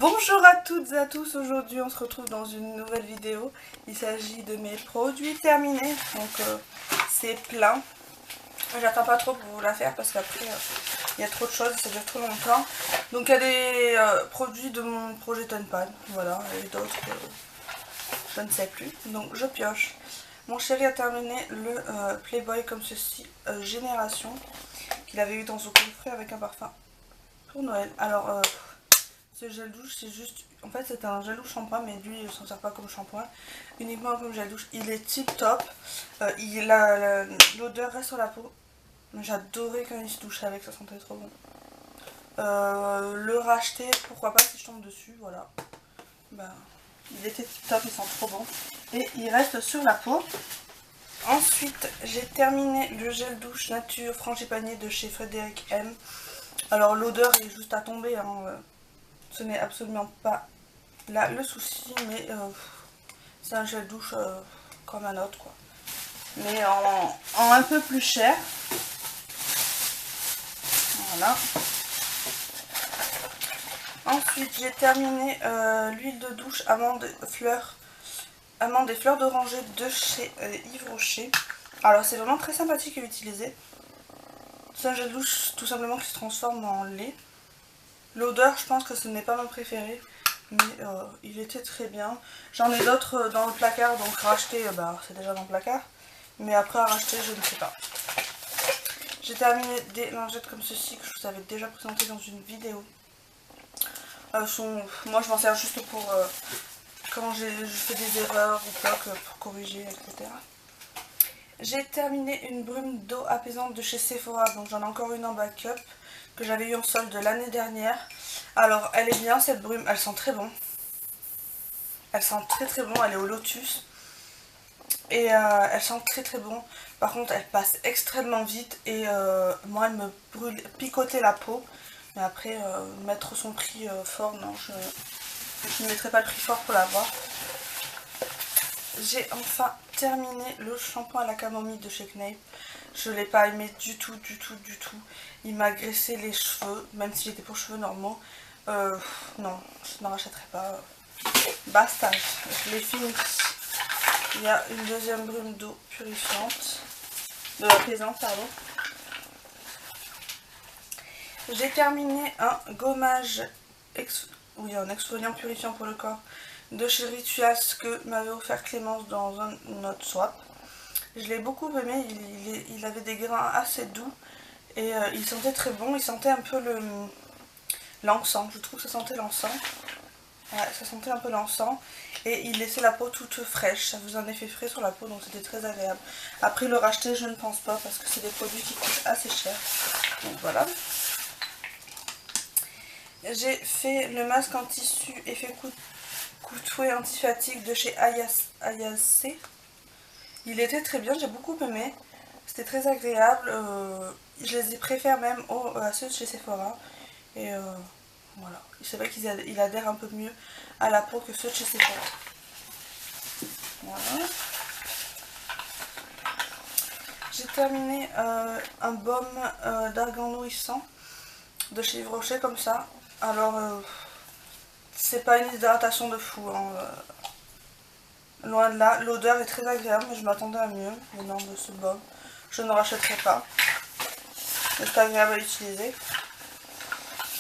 Bonjour à toutes et à tous, aujourd'hui on se retrouve dans une nouvelle vidéo. Il s'agit de mes produits terminés, donc c'est plein. J'attends pas trop pour vous la faire parce qu'après il y a trop de choses, ça dure trop longtemps. Donc il y a des produits de mon projet Tonpad, voilà, et d'autres je ne sais plus, donc je pioche. Mon chéri a terminé le Playboy comme ceci, Génération, qu'il avait eu dans son coffret avec un parfum pour Noël. Alors ce gel douche, c'est juste... En fait, c'est un gel douche shampoing, mais lui, il s'en sert pas comme shampoing. Uniquement comme gel douche. Il est tip top. L'odeur reste sur la peau. J'adorais quand il se douchait avec, ça sentait trop bon. Le racheter, pourquoi pas si je tombe dessus, voilà. Bah, il était tip top, il sent trop bon. Et il reste sur la peau. Ensuite, j'ai terminé le gel douche nature frangipanier de chez Frédéric M. Alors, l'odeur est juste à tomber, hein. Ce n'est absolument pas là le souci, mais c'est un gel douche comme un autre, quoi. Mais en un peu plus cher. Voilà. Ensuite, j'ai terminé l'huile de douche amande et fleurs d'oranger de chez Yves Rocher. Alors, c'est vraiment très sympathique à utiliser. C'est un gel douche tout simplement qui se transforme en lait. L'odeur, je pense que ce n'est pas mon préféré, mais il était très bien. J'en ai d'autres dans le placard, donc racheter, c'est déjà dans le placard. Mais après à racheter, je ne sais pas. J'ai terminé des lingettes comme ceci que je vous avais déjà présenté dans une vidéo. Moi je m'en sers juste pour quand je fais des erreurs ou quoi, pour corriger, etc. J'ai terminé une brume d'eau apaisante de chez Sephora, donc j'en ai encore une en backup que j'avais eu en solde l'année dernière. Alors elle est bien cette brume, elle sent très bon. Elle sent très très bon, elle est au lotus. Et elle sent très très bon. Par contre elle passe extrêmement vite et moi elle me brûle, picoter la peau. Mais après mettre son prix fort, non, je ne mettrai pas le prix fort pour l'avoir. J'ai enfin terminé le shampoing à la camomille de chez Knaip. Je ne l'ai pas aimé du tout, du tout, du tout. Il m'a graissé les cheveux, même si j'étais pour cheveux normaux. Non, je ne rachèterai pas. Basta, je l'ai fini. Il y a une deuxième brume d'eau purifiante. De apaisante, pardon. J'ai terminé un gommage, un exfoliant purifiant pour le corps de chez Rituals que m'avait offert Clémence dans un autre swap. Je l'ai beaucoup aimé, il avait des grains assez doux et il sentait très bon, il sentait un peu l'encens, je trouve que ça sentait l'encens. Ouais, ça sentait un peu l'encens et il laissait la peau toute fraîche, ça faisait un effet frais sur la peau donc c'était très agréable. Après le racheter je ne pense pas parce que c'est des produits qui coûtent assez cher. Donc voilà. J'ai fait le masque en tissu effet coutoué anti-fatigue de chez Ayase. Il était très bien, j'ai beaucoup aimé. C'était très agréable. Je les préfère même à ceux de chez Sephora. Et voilà. C'est vrai qu'il adhère un peu mieux à la peau que ceux de chez Sephora. Voilà. J'ai terminé un baume d'argan nourrissant de chez Yves Rocher comme ça. Alors, c'est pas une hydratation de fou, hein. Loin de là, l'odeur est très agréable, mais je m'attendais à mieux venant de ce baume. Je ne rachèterai pas. C'est agréable à utiliser.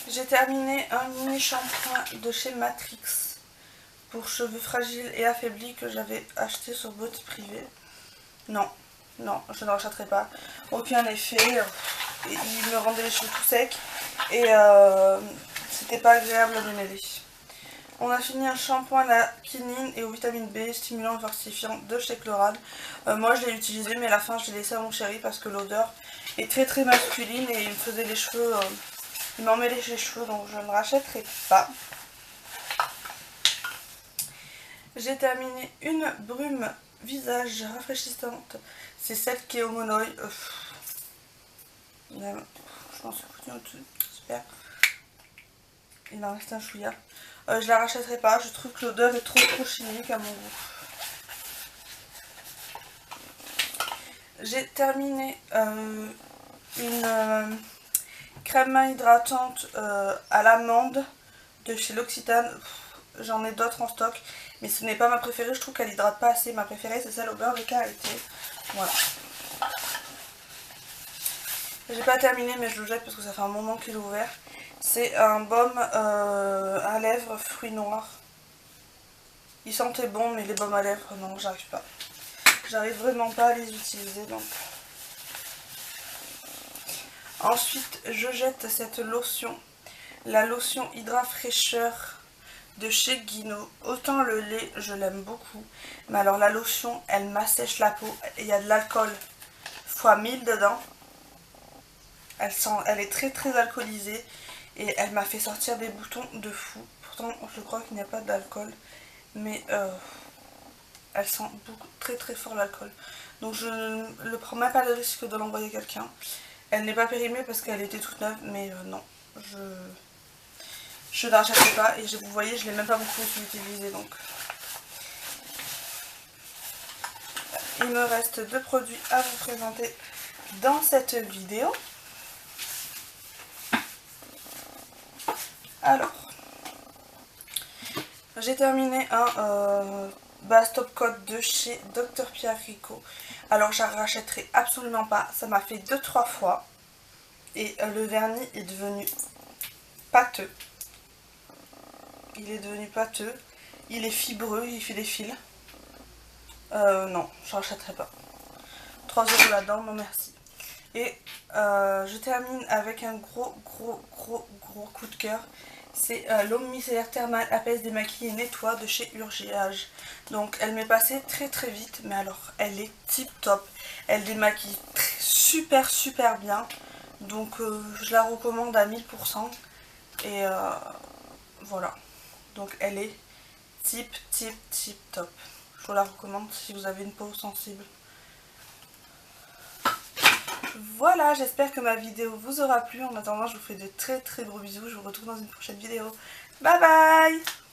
J'ai terminé un mini shampoing de chez Matrix pour cheveux fragiles et affaiblis que j'avais acheté sur Beauty Privé. Non, non, je ne rachèterai pas. Aucun effet. Il me rendait les cheveux tout secs et c'était pas agréable à me mêler. On a fini un shampoing à la quinine et aux vitamines B, stimulant et fortifiant de chez Chloral. Moi je l'ai utilisé mais à la fin je l'ai laissé à mon chéri parce que l'odeur est très très masculine et il me faisait les cheveux, il m'emmêlait les cheveux donc je ne rachèterai pas. J'ai terminé une brume visage rafraîchissante, c'est celle qui est au monoï. Je pense que j'espère. Il en reste un chouïa. Je la rachèterai pas, je trouve que l'odeur est trop chimique à mon goût. J'ai terminé une crème main hydratante à l'amande de chez L'Occitane. J'en ai d'autres en stock, mais ce n'est pas ma préférée, je trouve qu'elle hydrate pas assez. Ma préférée c'est celle au beurre de karité. Voilà. J'ai pas terminé mais je le jette parce que ça fait un moment qu'il est ouvert. C'est un baume à lèvres fruits noirs. Il sentait bon mais les baumes à lèvres non, j'arrive pas. J'arrive vraiment pas à les utiliser donc. Ensuite je jette cette lotion. La lotion Hydra Fraîcheur de chez Guino. Autant le lait je l'aime beaucoup, mais alors la lotion elle m'assèche la peau. Il y a de l'alcool fois 1000 dedans. Elle est très très alcoolisée et elle m'a fait sortir des boutons de fou. Pourtant je crois qu'il n'y a pas d'alcool, mais elle sent beaucoup, très très fort l'alcool. Donc je ne prends même pas le risque de l'envoyer à quelqu'un. Elle n'est pas périmée parce qu'elle était toute neuve, mais non, je n'achèterai pas. Et vous voyez, je ne l'ai même pas beaucoup utilisé donc. Il me reste 2 produits à vous présenter dans cette vidéo. Alors, j'ai terminé un base top coat de chez Dr Pierre Rico. Alors, je ne rachèterai absolument pas. Ça m'a fait 2-3 fois. Et le vernis est devenu pâteux. Il est devenu pâteux. Il est fibreux, il fait des fils. Non, je ne rachèterai pas. 3 € là-dedans, non merci. Et je termine avec un gros coup de cœur. C'est l'eau micellaire thermale apaise, démaquille et nettoie de chez Urgiage. Donc elle m'est passée très très vite, mais alors elle est tip top. Elle démaquille super bien. Donc je la recommande à 1000%. Et voilà. Donc elle est tip top. Je vous la recommande si vous avez une peau sensible. Voilà, j'espère que ma vidéo vous aura plu. En attendant, je vous fais de très gros bisous. Je vous retrouve dans une prochaine vidéo. Bye bye!